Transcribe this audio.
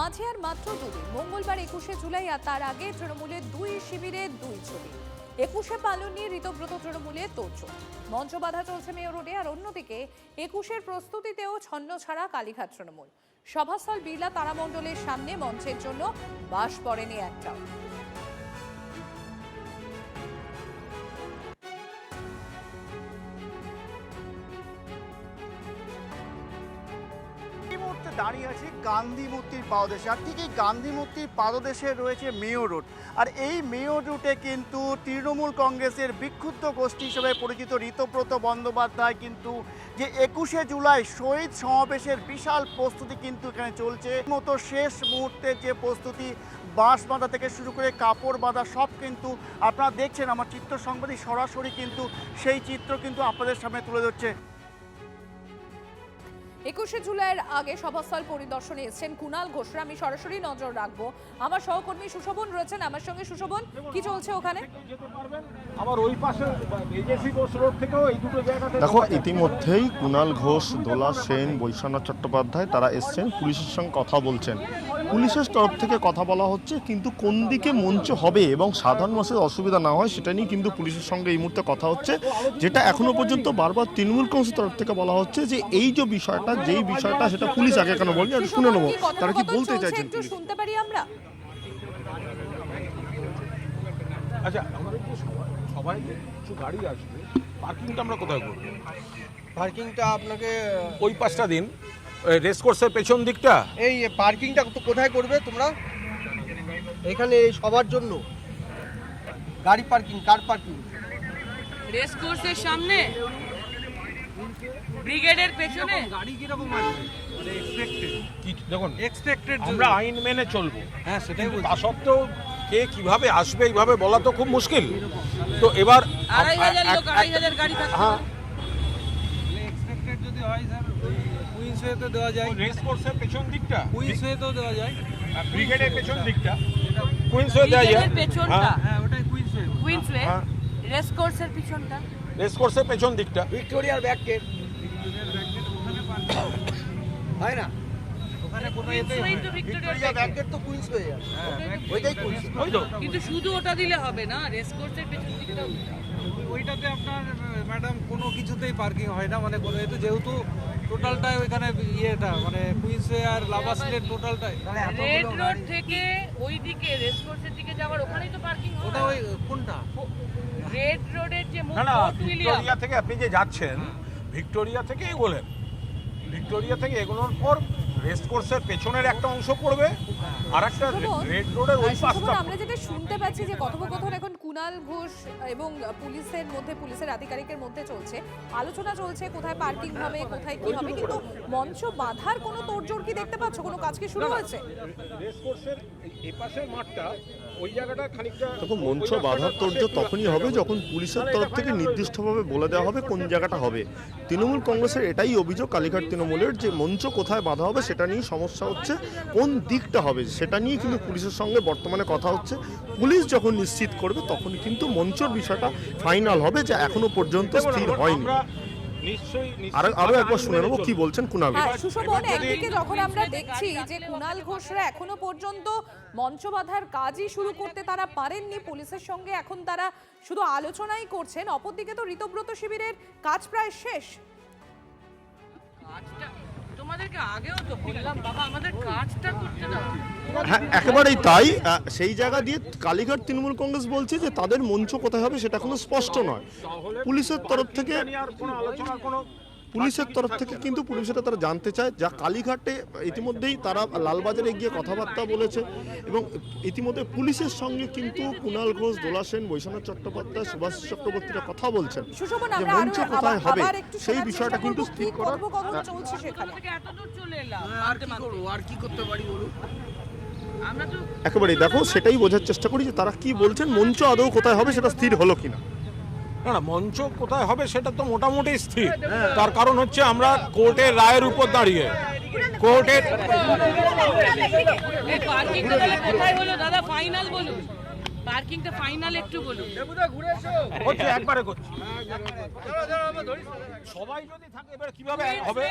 মাঝে আর মাত্র দুদিন, মঙ্গলবার 21শে জুলাই আর তার আগে তৃণমূলের দুই শিবিরে দুই ছবি। 21শে পালন নিয়ে ঋতব্রত তৃণমূলের তোড়জোড়, মঞ্চ বাধা চলছে মেয়র রোডে। আর অন্যদিকে 21শের প্রস্তুতিতেও ছন্ন ছাড়া কালীঘাট তৃণমূল। সভাস্থল বিড়লা তারামণ্ডলের সামনে মঞ্চের জন্য বাস পড়েনি একটাও। দাঁড়িয়ে আছি গান্ধী মূর্তির পাদদেশে, আর ঠিক এই গান্ধী মূর্তির পাদদেশে রয়েছে মেয়র রোড। আর এই মেয়র রুটে কিন্তু তৃণমূল কংগ্রেসের বিক্ষুব্ধ গোষ্ঠী হিসেবে পরিচিত ঋতব্রত বন্দ্যোপাধ্যায় কিন্তু যে 21শে জুলাই শহীদ সমাবেশের বিশাল প্রস্তুতি কিন্তু এখানে চলছে। মতো শেষ মুহূর্তের যে প্রস্তুতি, বাঁশ বাঁধা থেকে শুরু করে কাপড় বাঁধা সব কিন্তু আপনারা দেখছেন। আমার চিত্র সংবাদী সরাসরি কিন্তু সেই চিত্র কিন্তু আপনাদের সামনে তুলে ধরছে। 21শে জুলাইয়ের আগে সভাস্থল পরিদর্শনে এসেছেন কুণাল ঘোষরা। আমি সরাসরি নজর রাখবো। আমার সহকর্মী সুশোভন রয়েছেন আমার সঙ্গে। সুশোভন, কি চলছে ওখানে? আবার ওই পাশে এজেসি ঘোষ রোড থেকেও এই দুটো জায়গাতে দেখো, ইতিমধ্যেই কুণাল ঘোষ, দোলা সেন, বৈশ্বনাথ চট্টোপাধ্যায় তারা এসছেন, পুলিশের সঙ্গে কথা বলছেন। পুলিশের তরফ থেকে কথা বলা হচ্ছে, কিন্তু কোন দিকে মঞ্চ হবে এবং সাধারণ মানুষের অসুবিধা না হয় সেটা নিয়ে কিন্তু পুলিশের সঙ্গে এই মুহূর্তে কথা হচ্ছে। যেটা এখনো পর্যন্ত বারবার তৃণমূল কংগ্রেসের তরফ থেকে বলা হচ্ছে যে এই যে বিষয়টা, যেই বিষয়টা সেটা পুলিশ আগে কেন বলেনি, আর শুনে নেবো তারা কি বলতে চাইছেন। একটু শুনতে পারি আমরা। আচ্ছা, আমাদের যে সবাই কিছু গাড়ি আসবে, পার্কিংটা আমরা কোথায় করব? পার্কিংটা আপনাকে ওই পাশটা দিন, রেস কোর্সের পেছন দিকটা। এই পার্কিংটা তো কোথায় করবে তোমরা? এখানে এই সবার জন্য গাড়ি পার্কিং, কার পার্কিং? রেস কোর্সের সামনে, ব্রিগেডের পেছনে। গাড়ি কিরকম আসবে? মানে এক্সপেক্টেড কি দেখুন, এক্সপেক্টেড আমরা আইন মেনে চলবো। হ্যাঁ, সেটাই বলছি। তা সত্ত্বেও কে কিভাবে আসবে এইভাবে বলা তো খুব মুশকিল। তো এবার 2,500 লোক, 2,500 গাড়ি থাকবে। হ্যাঁ, এক্সপেক্টেড যদি হয় স্যার, কুইন্স ওয়েতে দেওয়া যায়, রেস কোর্সের পেছন দিকটা, কুইন্স ওয়েতেও দেওয়া যায়, ব্রিগেডের পেছন দিকটা, কুইন্স হয়ে দেওয়া যায়। ব্রিগেডের পেছনটা, হ্যাঁ ওটাই কুইন্স ওয়ে। কুইন্সওয়ে। হ্যাঁ। রেস কোর্সের পিছনটা, রেস কোর্সের পেছন দিকটা। ভিক্টোরিয়ার ব্যাক গেট হয় না? ওখানে কোনো এতে কুইন্সওয়েই তো ভিক্টোরিয়ার ভিক্টোরিয়া ব্যাক গেট তো কুইন্স ওয়ে আছে। ওইটাই কুইন্স। ওই তো কিন্তু শুধু ওটা দিলে হবে না, রেস কোর্সের পেছন দিকটাও। ওইটাতে আপনার ম্যাডাম কোনো কিছুতেই পার্কিং হয় না, মানে কোনো এতে যেহেতু টোটালটাই ওইখানে ইয়েটা মানে কুইন্সওয়ে আর লাভাসলের টোটালটাই। রেড রোড থেকে ওইদিকে রেস কোর্সের দিকে যাওয়ার ওখানেই তো পার্কিং হয়। ওটা ওই কোনটা? রেড রোডের যে না না, ফোর্ট উইলিয়াম, ভিক্টোরিয়া থেকে আপনি যে যাচ্ছেন, ভিক্টোরিয়া থেকে এগোলেন, ভিক্টোরিয়া থেকে এগোনোর পর রেস কোর্সের পেছনের একটা অংশ পড়বে, আর একটা রেড রোডের ওই পাশটা। আমরা যেটা শুনতে পাচ্ছি যে কথোপকথন এখন কুণাল ঘোষ এবং পুলিশের মধ্যে, পুলিশের আধিকারিকের মধ্যে চলছে, আলোচনা চলছে কোথায় পার্কিং হবে, কোথায় কি হবে, কিন্তু মঞ্চ বাঁধার কোনো তোড়জোড় কি দেখতে পাচ্ছ? কোনো কাজ কি শুরু হয়েছে? রেস কোর্সের এই পাশের মাঠটা, ওই জায়গাটা খানিকটা। দেখো, মঞ্চ বাধার তোড়জোড় তখনই হবে যখন পুলিশের তরফ থেকে নির্দিষ্টভাবে বলে দেওয়া হবে কোন জায়গাটা হবে। তৃণমূল কংগ্রেসের এটাই অভিযোগ কালীঘাট তৃণমূলের, যে মঞ্চ কোথায় বাঁধা হবে সেটা নিয়ে সমস্যা হচ্ছে, কোন দিকটা হবে সেটা নিয়ে কিন্তু পুলিশের সঙ্গে বর্তমানে কথা হচ্ছে। পুলিশ যখন নিশ্চিত করবে তখন কিন্তু মঞ্চের বিষয়টা ফাইনাল হবে, যা এখনো পর্যন্ত স্থির হয়নি। আরো একবার শুনে নেবো কি বলছেন কুণাল। সুশোভন, একদিকে যখন আমরা দেখছি যে কুণাল ঘোষরা এখনো পর্যন্ত মঞ্চ বাঁধার কাজই শুরু করতে তারা পারেননি, পুলিশের সঙ্গে এখন তারা শুধু আলোচনাই করছেন, অপরদিকে তো ঋতব্রত শিবিরের কাজ প্রায় শেষ। কাজটা তোমাদেরকে আগেও তো বললাম বাবা, আমাদের কাজটা করতে দাও। হ্যাঁ, একেবারেই তাই। সেই জায়গা দিয়ে কালীঘাট তৃণমূল কংগ্রেস বলছে যে তাদের মঞ্চ কোথায় হবে সেটা কোনো স্পষ্ট নয়। পুলিশের তরফ থেকে কিন্তু পুলিশেরা তারা জানতে চায়, যা কালীঘাটে ইতিমধ্যেই তারা লালবাজারে গিয়ে কথাবার্তা বলেছে এবং ইতিমধ্যে পুলিশের সঙ্গে কিন্তু কুণাল ঘোষ, দোলা সেন, বৈশ্বনাথ চট্টোপাধ্যায়, সুভাষ চক্রবর্তীরা কথা বলছেন যে মঞ্চ কোথায় হবে সেই বিষয়টা কিন্তু স্থির করার। চলছে সেখানে এত দূর চলে এলাম, আর কি করতে পারি বলুন? আমরা তো একেবারেই দেখো, সেটাই বোঝার চেষ্টা করি যে তারা কি বলছেন, মঞ্চ আদৌ কোথায় হবে সেটা স্থির হলো কিনা। না না, মঞ্চ কোথায় হবে সেটা তো মোটামুটি স্থির। তার কারণ হচ্ছে আমরা কোর্টের রায়ের উপর দাঁড়িয়ে, কোর্টের পার্কিংটা তাহলে কোথায় হলো দাদা? ফাইনাল বলুন, পার্কিংটা ফাইনাল একটু বলুন। হচ্ছে একবারে করছি। সবাই যদি থাকে এবার কিভাবে হবে?